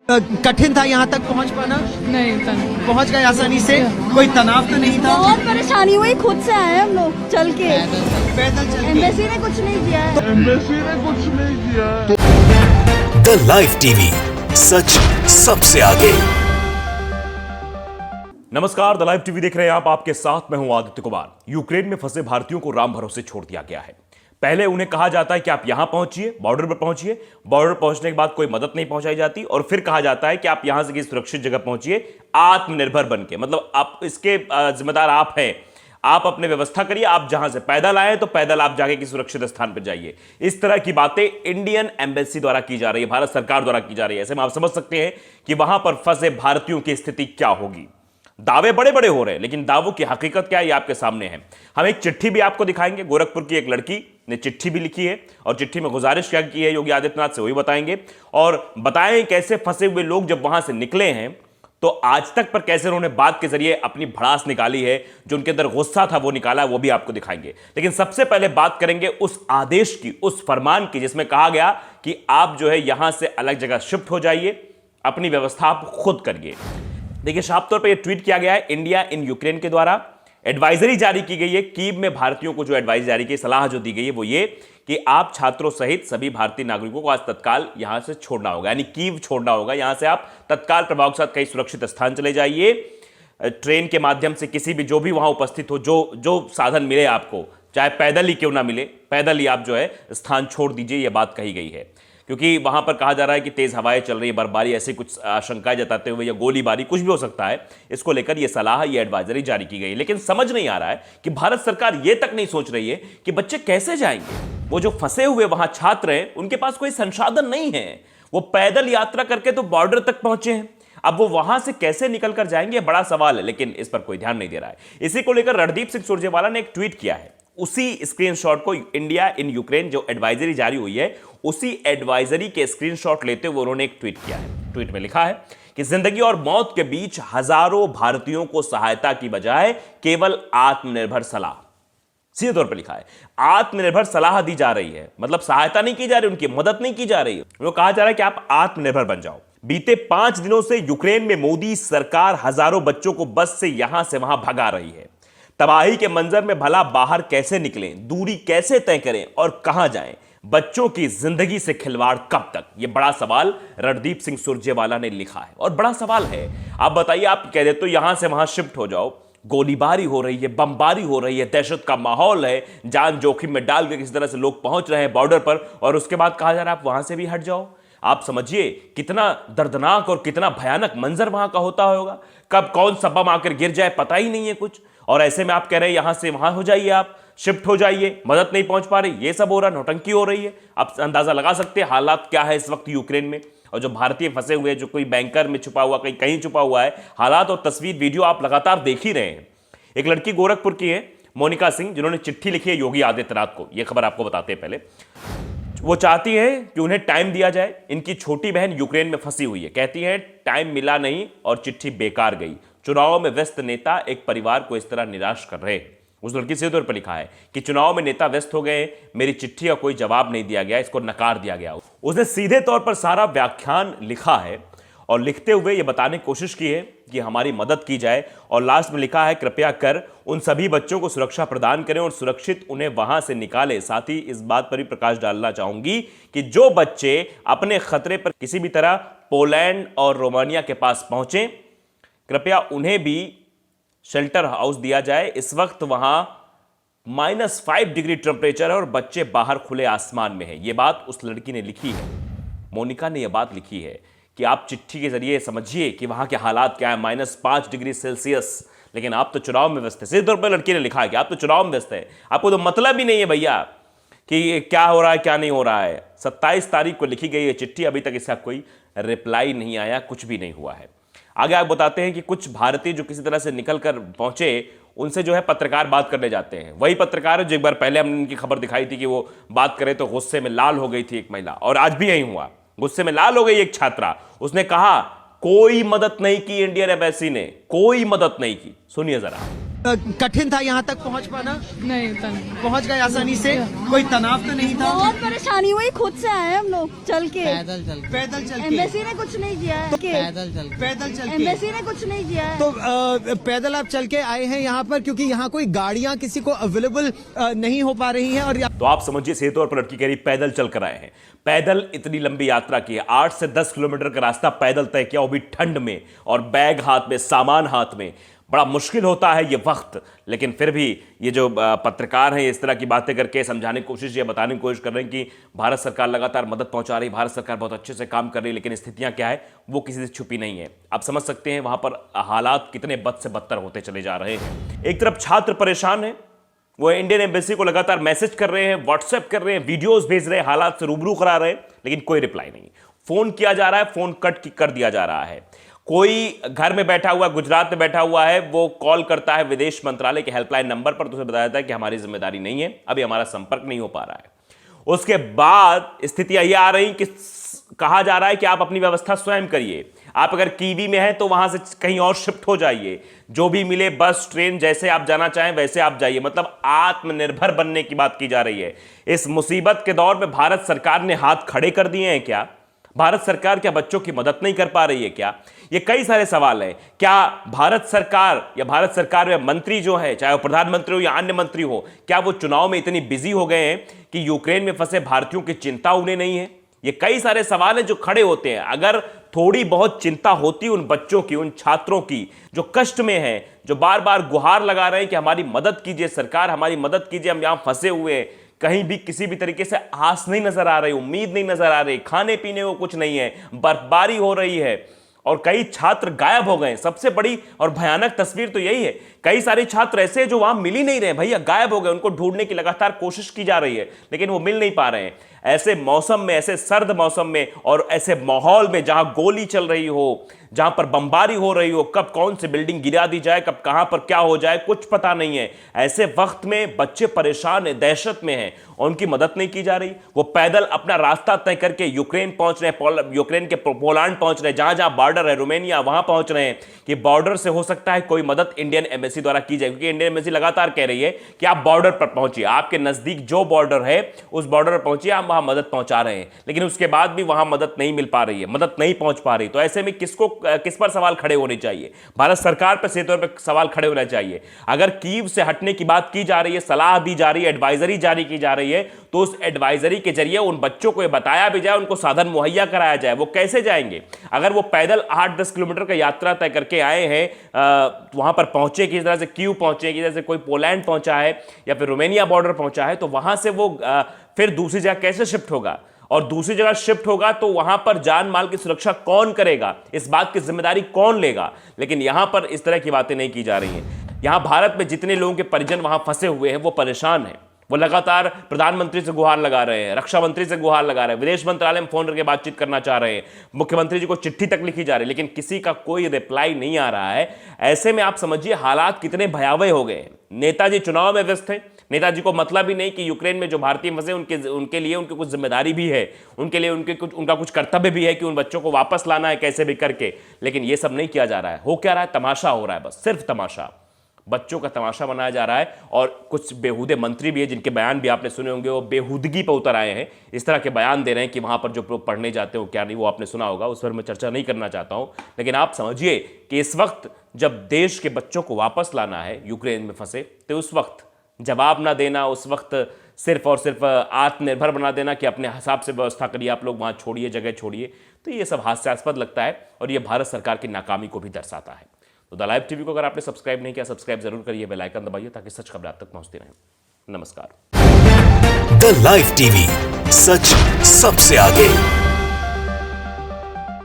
कठिन था यहाँ तक पहुँच पाना? नहीं पहुँच गए आसानी से? कोई तनाव तो नहीं था? बहुत परेशानी हुई, खुद से आए हम लोग चल के, पैदल चल के? एम्बेसी ने कुछ नहीं किया है। द लाइव टीवी, सच सबसे आगे। नमस्कार, द लाइव टीवी देख रहे हैं आप। आपके साथ मैं हूं आदित्य कुमार। यूक्रेन में फंसे भारतीयों को राम भरोसे छोड़ दिया गया है। पहले उन्हें कहा जाता है कि आप यहां पहुंचिए, बॉर्डर पर पहुंचिए। बॉर्डर पहुंचने के बाद कोई मदद नहीं पहुंचाई जाती और फिर कहा जाता है कि आप यहां से किसी सुरक्षित जगह पहुंचिए आत्मनिर्भर बनके। मतलब आप इसके जिम्मेदार आप हैं, आप अपने व्यवस्था करिए। आप जहां से पैदल आए तो पैदल आप जाके किसी सुरक्षित स्थान पर जाइए। इस तरह की बातें इंडियन एम्बेसी द्वारा की जा रही है, भारत सरकार द्वारा की जा रही है। ऐसे में आप समझ सकते हैं कि वहां पर फंसे भारतीयों की स्थिति क्या होगी। दावे बड़े बड़े हो रहे हैं, लेकिन दावों की हकीकत क्या है ये आपके सामने है। हम एक चिट्ठी भी आपको दिखाएंगे। गोरखपुर की एक लड़की ने चिट्ठी भी लिखी है और चिट्ठी में गुजारिश क्या की है योगी आदित्यनाथ से, वही बताएंगे। और बताएं कैसे फंसे हुए लोग जब वहां से निकले हैं तो आज तक पर कैसे उन्होंने बात के जरिए अपनी भड़ास निकाली है, जो उनके अंदर गुस्सा था वो निकाला, वो भी आपको दिखाएंगे। लेकिन सबसे पहले बात करेंगे उस आदेश की, उस फरमान की, जिसमें कहा गया कि आप जो है यहां से अलग जगह शिफ्ट हो जाइए, अपनी व्यवस्था आप खुद करिए। देखिए, साफ तौर पर यह ट्वीट किया गया है इंडिया इन यूक्रेन के द्वारा। एडवाइजरी जारी की गई है कीव में। भारतीयों को जो एडवाइजरी जारी की, सलाह जो दी गई है वो ये कि आप छात्रों सहित सभी भारतीय नागरिकों को आज तत्काल यहां से छोड़ना होगा, यानी कीव छोड़ना होगा। यहां से आप तत्काल प्रभाव के साथ कई सुरक्षित स्थान चले जाइए। ट्रेन के माध्यम से किसी भी जो भी वहां उपस्थित हो, जो साधन मिले आपको, चाहे पैदल ही क्यों ना मिले, पैदल ही आप जो है स्थान छोड़ दीजिए। यह बात कही गई है क्योंकि वहां पर कहा जा रहा है कि तेज हवाएं चल रही है, बर्फबारी, ऐसी कुछ आशंकाएं जताते हुए, या गोलीबारी, कुछ भी हो सकता है। इसको लेकर यह सलाह, यह एडवाइजरी जारी की गई। लेकिन समझ नहीं आ रहा है कि भारत सरकार यह तक नहीं सोच रही है कि बच्चे कैसे जाएंगे। वो जो फंसे हुए वहां छात्र हैं, उनके पास कोई संसाधन नहीं है। वो पैदल यात्रा करके तो बॉर्डर तक पहुंचे हैं, अब वो वहां से कैसे निकल कर जाएंगे, बड़ा सवाल है। लेकिन इस पर कोई ध्यान नहीं दे रहा है। इसी को लेकर रणदीप सिंह सुरजेवाला ने एक ट्वीट किया है। उसी स्क्रीनशॉट को, इंडिया इन यूक्रेन जो एडवाइजरी जारी हुई है, उसी एडवाइजरी के स्क्रीनशॉट लेते हुए उन्होंने एक ट्वीट किया है। ट्वीट में लिखा है कि जिंदगी और मौत के बीच हजारों भारतीयों को सहायता की बजाय केवल आत्मनिर्भर सलाह, सीधे तौर पर लिखा है, आत्मनिर्भर सलाह दी जा रही है। मतलब सहायता नहीं की जा रही, उनकी मदद नहीं की जा रही। वो कहा जा रहा है कि आप आत्मनिर्भर बन जाओ। बीते 5 दिनों से यूक्रेन में मोदी सरकार हजारों बच्चों को बस से यहां से वहां भगा रही है। तबाही के मंजर में भला बाहर कैसे निकलें, दूरी कैसे तय करें और कहां जाएं, बच्चों की जिंदगी से खिलवाड़ कब तक? यह बड़ा सवाल रणदीप सिंह सुरजेवाला ने लिखा है और बड़ा सवाल है। आप बताइए, आप कह देते हो यहां से वहां शिफ्ट हो जाओ, गोलीबारी हो रही है, बमबारी हो रही है, दहशत का माहौल है, जान जोखिम में डाल के किसी तरह से लोग पहुंच रहे हैं बॉर्डर पर, और उसके बाद कहा जा रहा है आप वहां से भी हट जाओ। आप समझिए कितना दर्दनाक और कितना भयानक मंजर वहां का होता होगा। कब कौन सा बम आकर गिर जाए पता ही नहीं है कुछ। और ऐसे में आप कह रहे हैं यहां से वहां हो जाइए, आप शिफ्ट हो जाइए, मदद नहीं पहुंच पा रही, ये सब हो रहा, नौटंकी हो रही है। आप अंदाजा लगा सकते हैं हालात क्या है इस वक्त यूक्रेन में। और जो भारतीय फंसे हुए हैं, जो कोई बैंकर में छुपा हुआ, कहीं छुपा हुआ है, हालात और तस्वीर वीडियो आप लगातार देख ही रहे हैं। एक लड़की गोरखपुर की है, मोनिका सिंह, जिन्होंने चिट्ठी लिखी है योगी आदित्यनाथ को। यह खबर आपको बताते हैं पहले। वो चाहती है कि उन्हें टाइम दिया जाए। इनकी छोटी बहन यूक्रेन में फंसी हुई है। कहती है टाइम मिला नहीं और चिट्ठी बेकार गई। चुनाव में व्यस्त नेता एक परिवार को इस तरह निराश कर रहे हैं। उस लड़की से तौर पर लिखा है कि चुनाव में नेता व्यस्त हो गए, मेरी चिट्ठी का कोई जवाब नहीं दिया गया, इसको नकार दिया गया। उसने सीधे तौर पर सारा व्याख्यान लिखा है और लिखते हुए यह बताने की कोशिश की है कि हमारी मदद की जाए। और लास्ट में लिखा है, कृपया कर उन सभी बच्चों को सुरक्षा प्रदान करें और सुरक्षित उन्हें वहां से निकालें। साथ ही इस बात पर भी प्रकाश डालना चाहूंगी कि जो बच्चे अपने खतरे पर किसी भी तरह पोलैंड और रोमानिया के पास पहुंचे, कृपया उन्हें भी शेल्टर हाउस दिया जाए। इस वक्त वहां -5 डिग्री टेम्परेचर है और बच्चे बाहर खुले आसमान में हैं। यह बात उस लड़की ने लिखी है, मोनिका ने यह बात लिखी है कि आप चिट्ठी के जरिए समझिए कि वहां के हालात क्या है, -5 डिग्री सेल्सियस। लेकिन आप तो चुनाव में व्यस्त है। सीधे तौर पर लड़की ने लिखा है कि आप तो चुनाव में व्यस्त है, आपको तो मतलब ही नहीं है भैया कि क्या हो रहा है क्या नहीं हो रहा है। 27 तारीख को लिखी गई है चिट्ठी, अभी तक इसका कोई रिप्लाई नहीं आया, कुछ भी नहीं हुआ है। आगे आप बताते हैं कि कुछ भारतीय जो किसी तरह से निकल कर पहुंचे, उनसे जो है पत्रकार बात करने जाते हैं। वही पत्रकार जो एक बार पहले हमने इनकी खबर दिखाई थी कि वो बात करे तो गुस्से में लाल हो गई थी एक महिला, और आज भी यही हुआ, गुस्से में लाल हो गई एक छात्रा। उसने कहा कोई मदद नहीं की इंडियन एम्बेसी ने, कोई मदद नहीं की। सुनिए जरा। कठिन था यहाँ तक पहुँच पाना? नहीं उतना नहीं। पहुँच गए आसानी से? कोई तनाव तो नहीं था? बहुत परेशानी हुई, खुद से आए हम लोग चल के। पैदल चल के? एम्बेसी ने कुछ नहीं किया है। पैदल चल के? एम्बेसी ने कुछ नहीं किया है। तो पैदल आप चल के आए हैं यहाँ पर क्योंकि यहाँ कोई गाड़ियाँ किसी को अवेलेबल नहीं हो पा रही हैं और तो आप समझिए सही तौर पर लड़की कह रही पैदल चल कर आए हैं। पैदल इतनी लंबी यात्रा की है, 8 से 10 किलोमीटर का रास्ता पैदल तय किया, वो भी ठंड में, और बैग हाथ में, सामान हाथ में। बड़ा मुश्किल होता है ये वक्त, लेकिन फिर भी ये जो पत्रकार हैं इस तरह की बातें करके समझाने की कोशिश या बताने की कोशिश कर रहे हैं कि भारत सरकार लगातार मदद पहुंचा रही, भारत सरकार बहुत अच्छे से काम कर रही है, लेकिन स्थितियां क्या है वो किसी से छुपी नहीं है। आप समझ सकते हैं वहां पर हालात कितने बद से बदतर होते चले जा रहे हैं। एक तरफ छात्र परेशान है, वो इंडियन एम्बेसी को लगातार मैसेज कर रहे हैं, व्हाट्सएप कर रहे हैं, वीडियोस भेज रहे हैं, हालात से रूबरू करा रहे हैं, लेकिन कोई रिप्लाई नहीं। फोन किया जा रहा है, फोन कट कर दिया जा रहा है। कोई घर में बैठा हुआ, गुजरात में बैठा हुआ है, वो कॉल करता है विदेश मंत्रालय के हेल्पलाइन नंबर पर, तो उसे बताया जाता है कि हमारी जिम्मेदारी नहीं है, अभी हमारा संपर्क नहीं हो पा रहा है। उसके बाद स्थितियां ये आ रही कि कहा जा रहा है कि आप अपनी व्यवस्था स्वयं करिए। आप अगर कीवी में हैं तो वहां से कहीं और शिफ्ट हो जाइए, जो भी मिले बस ट्रेन जैसे आप जाना चाहें वैसे आप जाइए। मतलब आत्मनिर्भर बनने की बात की जा रही है। इस मुसीबत के दौर में भारत सरकार ने हाथ खड़े कर दिए हैं क्या? भारत सरकार क्या बच्चों की मदद नहीं कर पा रही है क्या? ये कई सारे सवाल हैं। क्या भारत सरकार या भारत सरकार में मंत्री जो है, चाहे वो प्रधानमंत्री हो या अन्य मंत्री हो, क्या वो चुनाव में इतनी बिजी हो गए हैं कि यूक्रेन में फंसे भारतीयों की चिंता उन्हें नहीं है? ये कई सारे सवाल हैं जो खड़े होते हैं। अगर थोड़ी बहुत चिंता होती उन बच्चों की, उन छात्रों की जो कष्ट में हैं, जो बार बार गुहार लगा रहे हैं कि हमारी मदद कीजिए सरकार, हमारी मदद कीजिए, हम यहां फंसे हुए हैं, कहीं भी किसी भी तरीके से आस नहीं नजर आ रही, उम्मीद नहीं नजर आ रही, खाने पीने को कुछ नहीं है, बर्फबारी हो रही है और कई छात्र गायब हो गए। सबसे बड़ी और भयानक तस्वीर तो यही है, कई सारे छात्र ऐसे जो वहां मिल ही नहीं रहे, भैया गायब हो गए। उनको ढूंढने की लगातार कोशिश की जा रही है, लेकिन वो मिल नहीं पा रहे हैं। ऐसे मौसम में, ऐसे सर्द मौसम में और ऐसे माहौल में जहां गोली चल रही हो, जहां पर बमबारी हो रही हो, कब कौन सी बिल्डिंग गिरा दी जाए, कब कहां पर क्या हो जाए, कुछ पता नहीं है। ऐसे वक्त में बच्चे परेशान हैं, दहशत में हैं और उनकी मदद नहीं की जा रही। वो पैदल अपना रास्ता तय करके यूक्रेन पहुंच रहे हैं, यूक्रेन के पोलैंड पहुंच रहे हैं, जहां जहां बॉर्डर है, रोमानिया, वहां पहुंच रहे हैं कि बॉर्डर से हो सकता है कोई मदद इंडियन एम्बेसी द्वारा की जाए, क्योंकि इंडियन एम्बेसी लगातार कह रही है कि आप बॉर्डर पर पहुंचिए, आपके नजदीक जो बॉर्डर है उस बॉर्डर पर पहुंचिए, हम वहां मदद पहुंचा रहे हैं। लेकिन उसके बाद भी वहां मदद नहीं मिल पा रही है, मदद नहीं पहुंच पा रही। तो ऐसे में किस पर सवाल खड़े होने चाहिए? भारत सरकार पर सीधे तौर पर सवाल खड़े होना चाहिए। अगर कीव से हटने की बात की जा रही है, सलाह दी जा रही है, एडवाइजरी जारी की जा रही है, तो उस एडवाइजरी के जरिए उन बच्चों को यह बताया भी जाए, उनको साधन मुहैया कराया जाए। वो कैसे जाएंगे? अगर वो पैदल 8-10 किलोमीटर का यात्रा तय करके आए हैं, वहां पर पहुंचे किस तरह से, कीव पहुंचे किस तरह से, कोई पोलैंड पहुंचा है या फिर रोमानिया बॉर्डर पहुंचा है, तो वहां से वो फिर दूसरी जगह कैसे शिफ्ट होगा? और दूसरी जगह शिफ्ट होगा तो वहां पर जान माल की सुरक्षा कौन करेगा? इस बात की जिम्मेदारी कौन लेगा? लेकिन यहां पर इस तरह की बातें नहीं की जा रही हैं। यहां भारत में जितने लोगों के परिजन वहां फंसे हुए हैं वो परेशान हैं। वो लगातार प्रधानमंत्री से गुहार लगा रहे हैं, रक्षा मंत्री से गुहार लगा रहे हैं, विदेश मंत्रालय में फोन करके बातचीत करना चाह रहे हैं, मुख्यमंत्री जी को चिट्ठी तक लिखी जा रही है, लेकिन किसी का कोई रिप्लाई नहीं आ रहा है। ऐसे में आप समझिए हालात कितने भयावह हो गए। नेताजी चुनाव में व्यस्त हैं, नेताजी को मतलब ही नहीं कि यूक्रेन में जो भारतीय फंसे उनके लिए उनकी कुछ जिम्मेदारी भी है, उनके लिए उनका कुछ कर्तव्य भी है कि उन बच्चों को वापस लाना है कैसे भी करके। लेकिन ये सब नहीं किया जा रहा है। हो क्या रहा है? तमाशा हो रहा है, बस सिर्फ तमाशा, बच्चों का तमाशा बनाया जा रहा है। और कुछ बेहूदे मंत्री भी है जिनके बयान भी आपने सुने होंगे, वो बेहूदगी पर उतर आए हैं, इस तरह के बयान दे रहे हैं कि वहां पर जो लोग पढ़ने जाते हैं वो क्या नहीं, वो आपने सुना होगा, उस पर मैं चर्चा नहीं करना चाहता हूं। लेकिन आप समझिए कि इस वक्त जब देश के बच्चों को वापस लाना है यूक्रेन में फंसे, तो उस वक्त जवाब ना देना, उस वक्त सिर्फ और सिर्फ आत्मनिर्भर बना देना कि अपने हिसाब से व्यवस्था करिए, आप लोग वहां छोड़िए, जगह छोड़िए, तो ये सब हास्यास्पद लगता है और ये भारत सरकार की नाकामी को भी दर्शाता है। तो द लाइव टीवी को अगर आपने सब्सक्राइब नहीं किया, सब्सक्राइब जरूर करिए, बेल आइकन दबाइए ताकि सच खबरें आप तक पहुंचती रहें। नमस्कार। द लाइव टीवी, सच सबसे आगे।